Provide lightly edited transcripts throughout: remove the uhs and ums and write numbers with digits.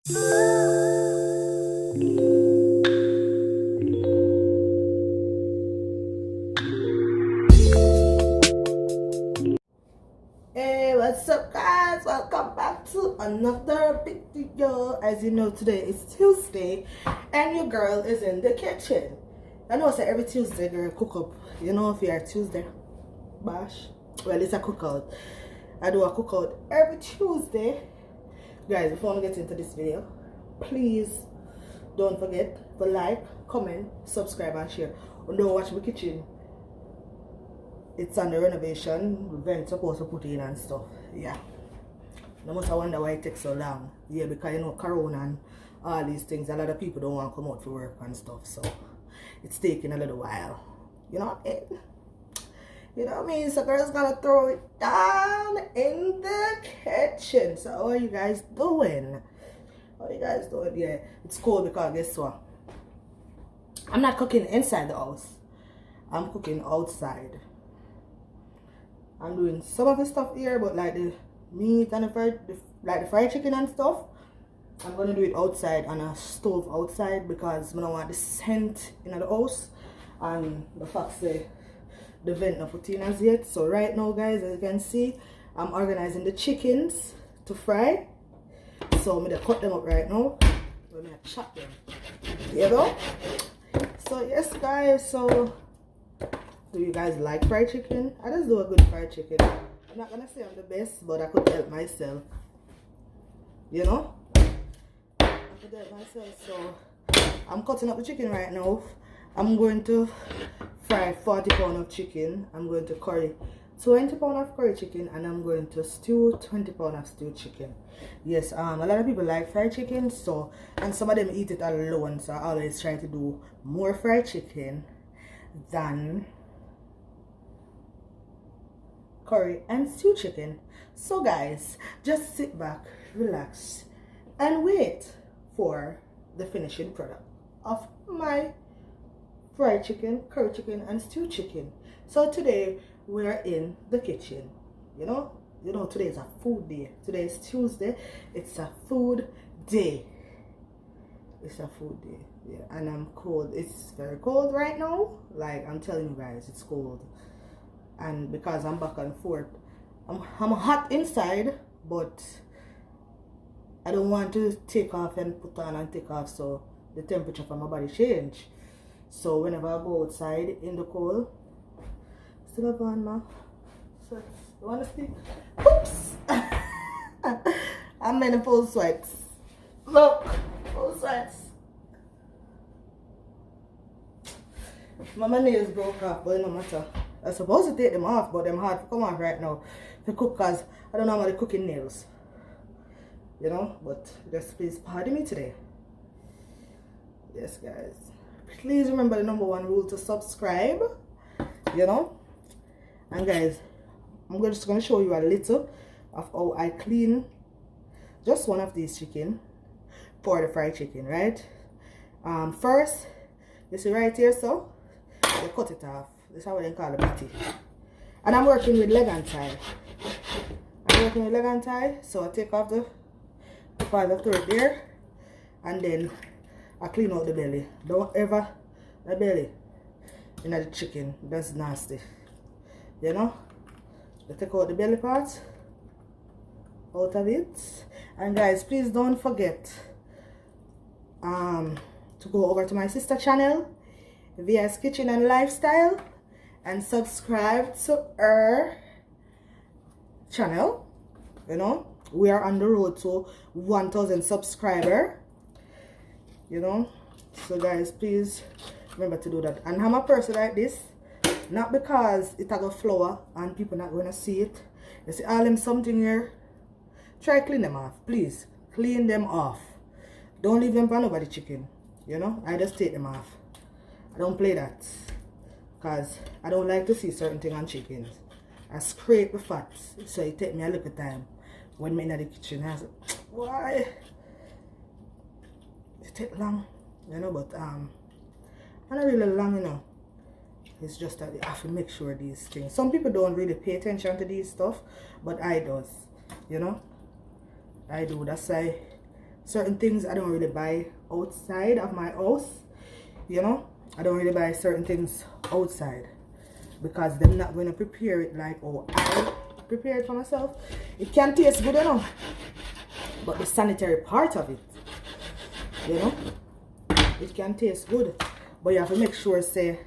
Hey, what's up guys? Welcome back to another big video. As you know, today is Tuesday and your girl is in the kitchen. I know I say every Tuesday girl cook up. You know, if you're Tuesday bash, well, it's a cookout. I do a cookout every Tuesday. Guys, before we get into this video, please don't forget to like, comment, subscribe and share. And don't watch my kitchen. It's under renovation. We're supposed to put in and stuff. Yeah. No must wonder why it takes so long. Yeah, because you know Corona and all these things, a lot of people don't want to come out for work and stuff. So it's taking a little while. You know what I mean? You know what I mean? So girl's gonna throw it down in the kitchen. So how are you guys doing? How are you guys doing? Yeah, it's cold because guess what? I'm not cooking inside the house. I'm cooking outside. I'm doing some of the stuff here, but like the meat and the fried chicken and stuff, I'm gonna do it outside on a stove outside because I don't want the scent in the house, and the fact say the vent not put in as yet. So right now guys, as you can see, I'm organizing the chickens to fry. So I'm gonna cut them up right now. I'm gonna chop them. There you go. So yes guys, so do you guys like fried chicken? I just do a good fried chicken. I'm not gonna say I'm the best, but I could help myself. You know? I could help myself. So I'm cutting up the chicken right now. I'm going to fry 40 pounds of chicken. I'm going to curry 20 pounds of curry chicken, and I'm going to stew 20 pounds of stewed chicken. Yes, a lot of people like fried chicken, so, and some of them eat it alone, so I always try to do more fried chicken than curry and stew chicken. So guys, just sit back, relax, and wait for the finishing product of my fried chicken, curry chicken, and stew chicken. So today we're in the kitchen. You know today is a food day. Today is Tuesday. It's a food day. It's a food day. Yeah, and I'm cold. It's very cold right now. Like I'm telling you guys, it's cold. And because I'm back and forth, I'm hot inside, but I don't want to take off and put on and take off, so the temperature for my body change. So whenever I go outside in the cold, still up on my sweats. You want to speak? Oops! I'm in full sweats. Look, full sweats. My nails broke off, but it no matter. I'm supposed to take them off, but them hard to come off right now to cook because I don't know how to cooking nails. You know, but just please pardon me today. Yes, guys. Please remember the #1 rule to subscribe. You know? And guys, I'm just going to show you a little of how I clean just one of these chicken for the fried chicken, right? First, you see right here, so you cut it off. That's how they call it bitty. And I'm working with leg and thigh. So I take off the part of the throat there, and then I clean out the belly. Don't ever the belly in the chicken. That's nasty. You know? I take out the belly part out of it. And guys, please don't forget to go over to my sister channel, VS Kitchen and Lifestyle, and subscribe to her channel. You know, we are on the road to 1,000 subscriber. You know, so guys, please remember to do that. And I'm a person like this, not because it a go flour and people not gonna see it. You see all them something here, try clean them off. Please clean them off. Don't leave them for nobody chicken. You know, I just take them off. I don't play that because I don't like to see certain things on chickens. I scrape the fat, so it take me a little time when I'm in the kitchen. I say, why? It take long, you know, but not really long, you know. It's just that you have to make sure these things. Some people don't really pay attention to these stuff, but I does, you know. I do. That's why certain things I don't really buy outside of my house, you know. I don't really buy certain things outside because they're not going to prepare it like I prepare it for myself. It can taste good enough, but the sanitary part of it, you know, it can taste good, but you have to make sure say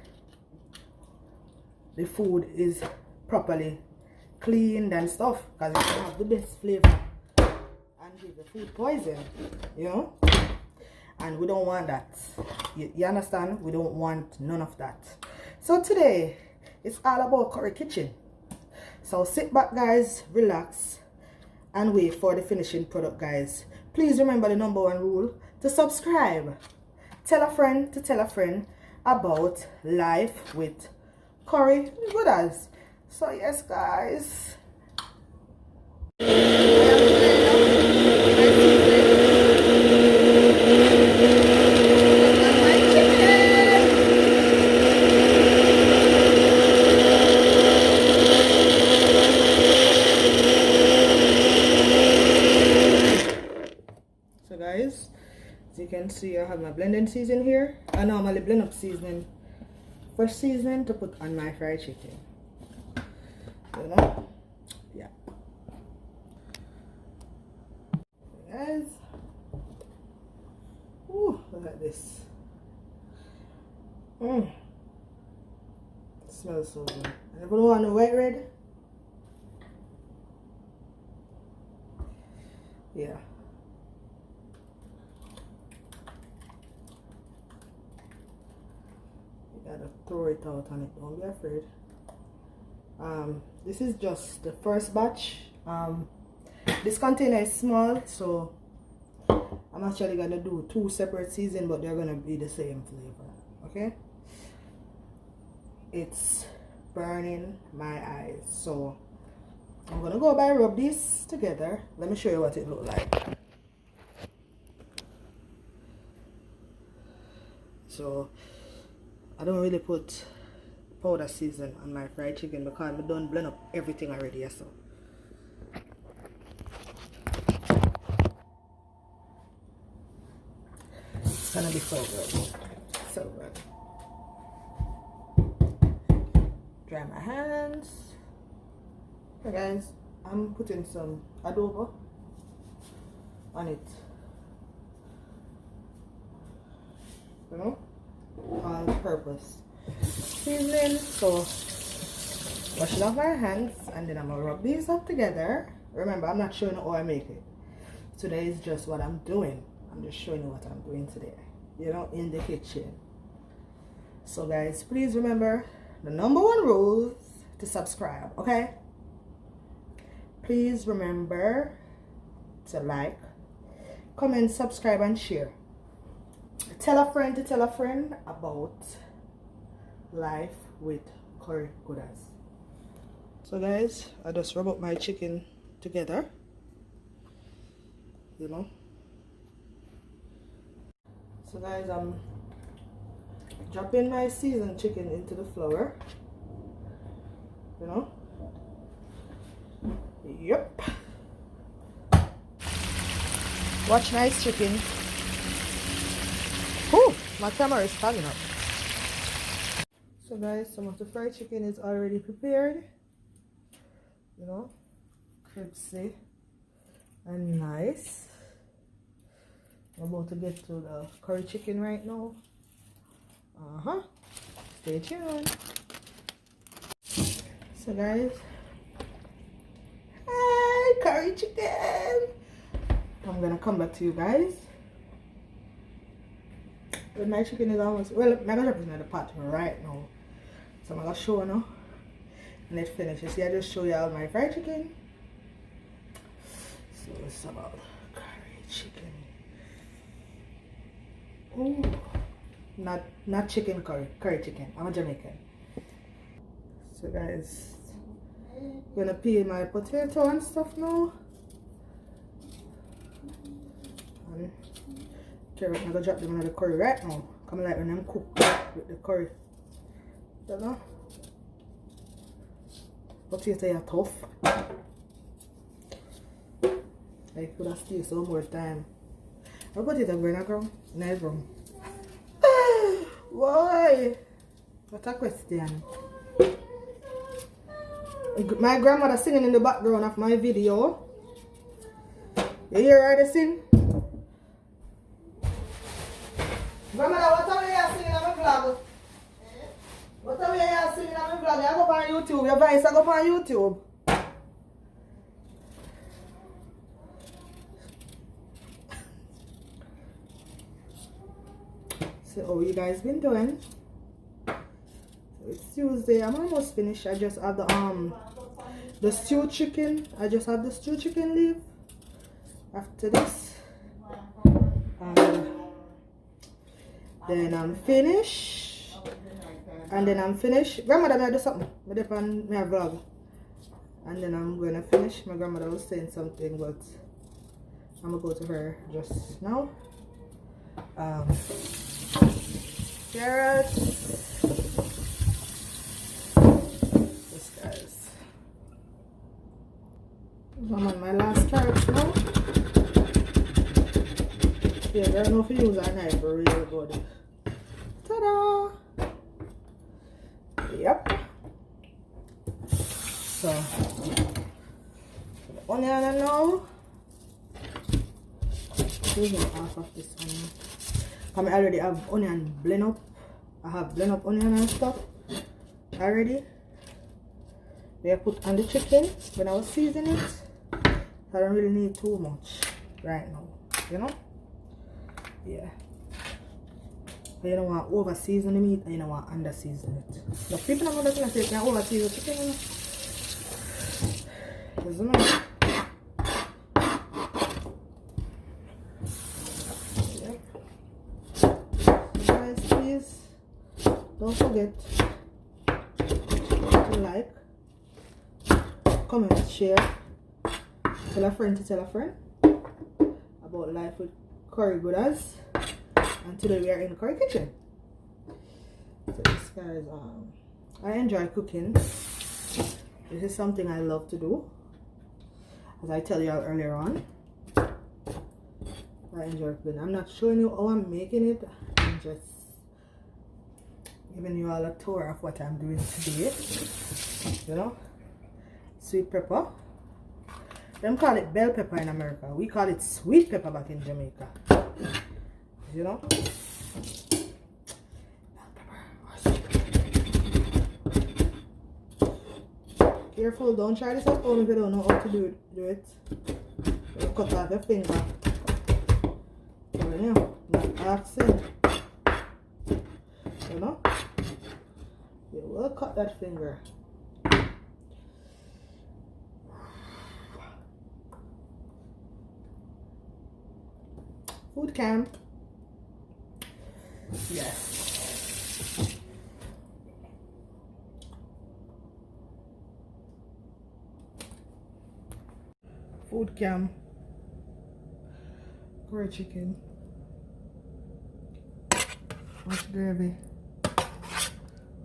the food is properly cleaned and stuff, because it can have the best flavor and give the food poison, you know. And we don't want that. You understand? We don't want none of that. So today it's all about Curry Kitchen. So sit back, guys, relax, and wait for the finishing product, guys. Please remember the #1 rule: to subscribe. Tell a friend to tell a friend about Life with Curry Goodas. So yes, guys. So guys, as you can see, I have my blending season here. I normally blend up seasoning, fresh seasoning, to put on my fried chicken. You know? Yeah. Guys. Ooh, look at this. It smells so good. Anybody want the white red? Yeah. You gotta throw it out on it. Don't be afraid. This is just the first batch. This container is small, so I'm actually gonna do 2 separate seasons, but they're gonna be the same flavor. Okay, it's burning my eyes, so I'm gonna go by rub these together. Let me show you what it looks like. So I don't really put powder season on my fried chicken because I don't blend up everything already. So it's gonna be so good, so good. Dry my hands. Okay, guys, I'm putting some adobo on it, you know, all purpose seasoning. So washing off my hands, and then I'm gonna rub these up together. Remember, I'm not showing you how I make it. Today is just what I'm doing. I'm just showing you what I'm doing today, you know, in the kitchen. So guys, please remember the #1 rule is to subscribe. Okay, please remember to like, comment, subscribe, and share. Tell a friend to tell a friend about Life with Curry Goodas. So guys, I just rub up my chicken together, you know. So guys, I'm dropping my seasoned chicken into the flour, you know. Yep. Watch nice chicken. Ooh, my camera is standing up. So guys, some of the fried chicken is already prepared, you know, crispy and nice. I'm about to get to the curry chicken right now. Stay tuned. So guys, hi, curry chicken. I'm gonna come back to you guys when my chicken is almost, well, I'm gonna put it in the pot right now. So I'm gonna show you now and it finishes. See, I just show you all my fried chicken. So it's about curry chicken. Ooh, not chicken curry, curry chicken. I'm a Jamaican. So guys, I'm gonna peel my potato and stuff now. And carrot, I'm gonna drop them in the curry right now. Come like when I'm cooked with the curry. You know? Potato are tough. I could have stayed some more time. I'll put it up when I grow. Nice grow. Why? What a question. My grandmother singing in the background of my video. You hear her sing? Grandmother, what are you singing on my vlog? What are you singing on my vlog? You go up on YouTube. Your voice go up on YouTube. So, how you guys been doing? So it's Tuesday. I'm almost finished. I just have the stewed chicken. I just have the stewed chicken leave after this. Then I'm finished. And then I'm finished. Grandmother, may I do something? I dip on my vlog. And then I'm gonna finish. My grandmother was saying something, but I'm gonna go to her just now. Carrots. This guys. I'm on my last carrots now. Yeah, there are no for use our knife, but really good. Ta-da! Yep. So, the onion now. Here's half of this onion. I already have onion blend up. I have blend up onion and stuff already. We have put on the chicken when I was seasoning it. I don't really need too much right now, you know? Yeah. But you don't want over season the meat and you don't want under season it. The people are not going to say you can over season chicken, you know? Doesn't matter. Don't forget to like, comment, share, tell a friend to tell a friend about life with Curry Goodaz. And today we are in the Curry kitchen. So this guys, I enjoy cooking. This is something I love to do. As I tell you all earlier on, I enjoy cooking. I'm not showing you how I'm making it. I'm just giving you all a tour of what I'm doing today. You know, sweet pepper. Them call it bell pepper in America. We call it sweet pepper back in Jamaica. You know, careful, don't try this at home if you don't know how to do it. You'll cut off your finger. So, you know, not accident. You know, you will cut that finger. Food cam. Yes. Food cam. Curry chicken. Watch gravy.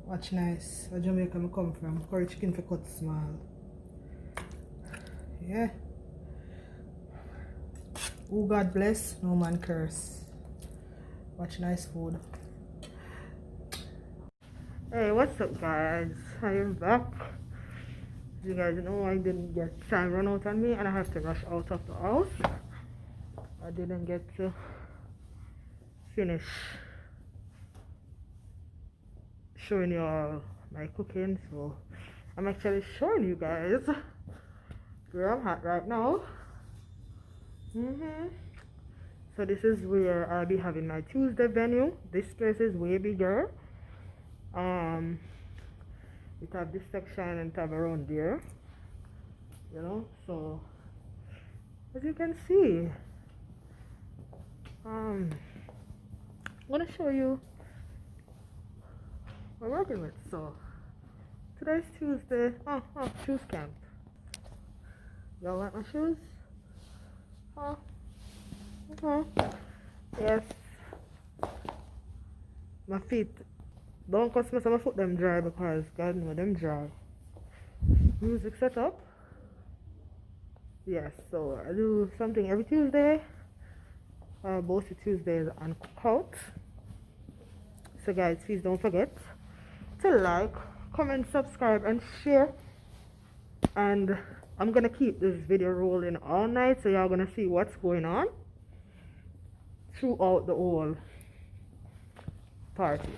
Watch nice. Where Jamaica I come from. Curry chicken for cut small. Yeah. Who God bless, no man curse. Watch nice food. Hey, what's up guys? I am back. You guys know I didn't get time run out on me and I have to rush out of the house. I didn't get to finish showing you all my cooking, so I'm actually showing you guys where I'm at right now. So this is where I'll be having my Tuesday venue. This place is way bigger. It have this section and it have around there, you know. So as you can see, I'm gonna show you what we're working with. So today's Tuesday. Shoes camp. Y'all like my shoes? Yes. My feet. Don't cause my foot them dry because God know them dry. Music set up. Yes, so I do something every Tuesday. Bossy Tuesdays and Cookout. So guys, please don't forget to like, comment, subscribe and share. And I'm gonna keep this video rolling all night, so y'all gonna see what's going on throughout the whole party,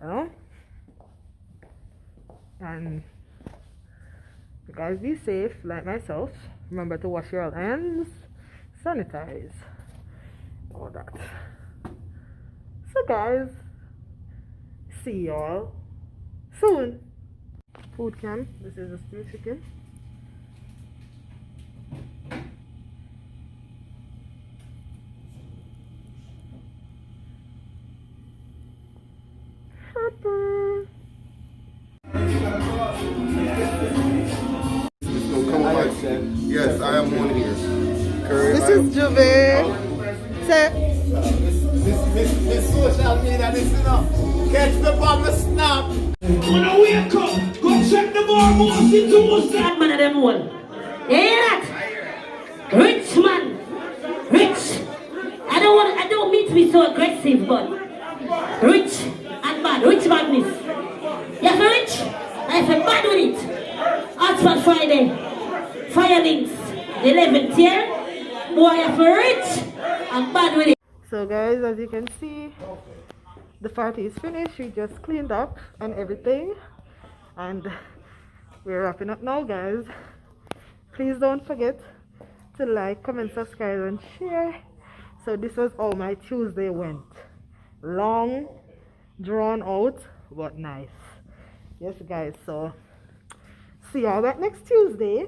you know. And you guys be safe like myself. Remember to wash your hands, sanitize, all that. So guys, see y'all soon. Food cam. This is a stew chicken. Pepper. Yes, I am one here. This is Juve. Sir. Miss social media, this you know. Catch the bomb, snap. When I wake up, go check the bar, boss into most that man of them one. You hear that? Rich man. Rich. I don't mean to be so aggressive, but rich and bad. Rich madness. You have rich, I have bad with it. Hotspot Friday. Fire links. 11th year. Boy, I have rich and bad with it. So guys, as you can see, the party is finished. We just cleaned up and everything, and we're wrapping up now, guys. Please don't forget to like, comment, subscribe and share. So this was how my Tuesday went. Long, drawn out, but nice. Yes guys, so see y'all back next Tuesday,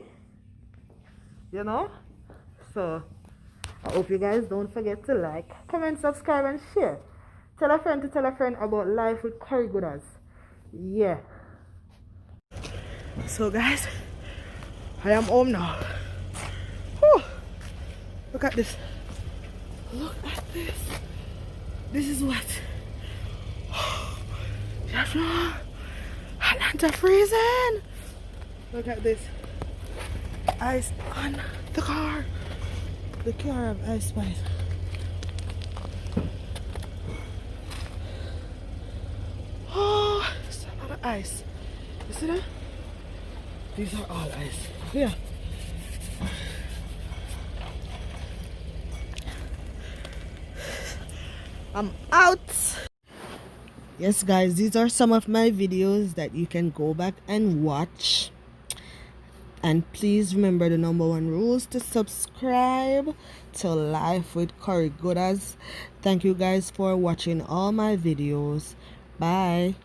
you know. So I hope you guys don't forget to like, comment, subscribe and share. Tell a friend to tell a friend about Life with Curry Gooders. Yeah. So guys, I am home now. Whew. Look at this. Look at this. This is what Atlanta freezing. Look at this. Ice on the car. The car of Ice Spice. Oh, there's a lot of ice. You see that? These are all ice. Yeah. I'm out. Yes guys, these are some of my videos that you can go back and watch. And please remember the #1 rules to subscribe to Life with Curry Gooders. Thank you guys for watching all my videos. Bye.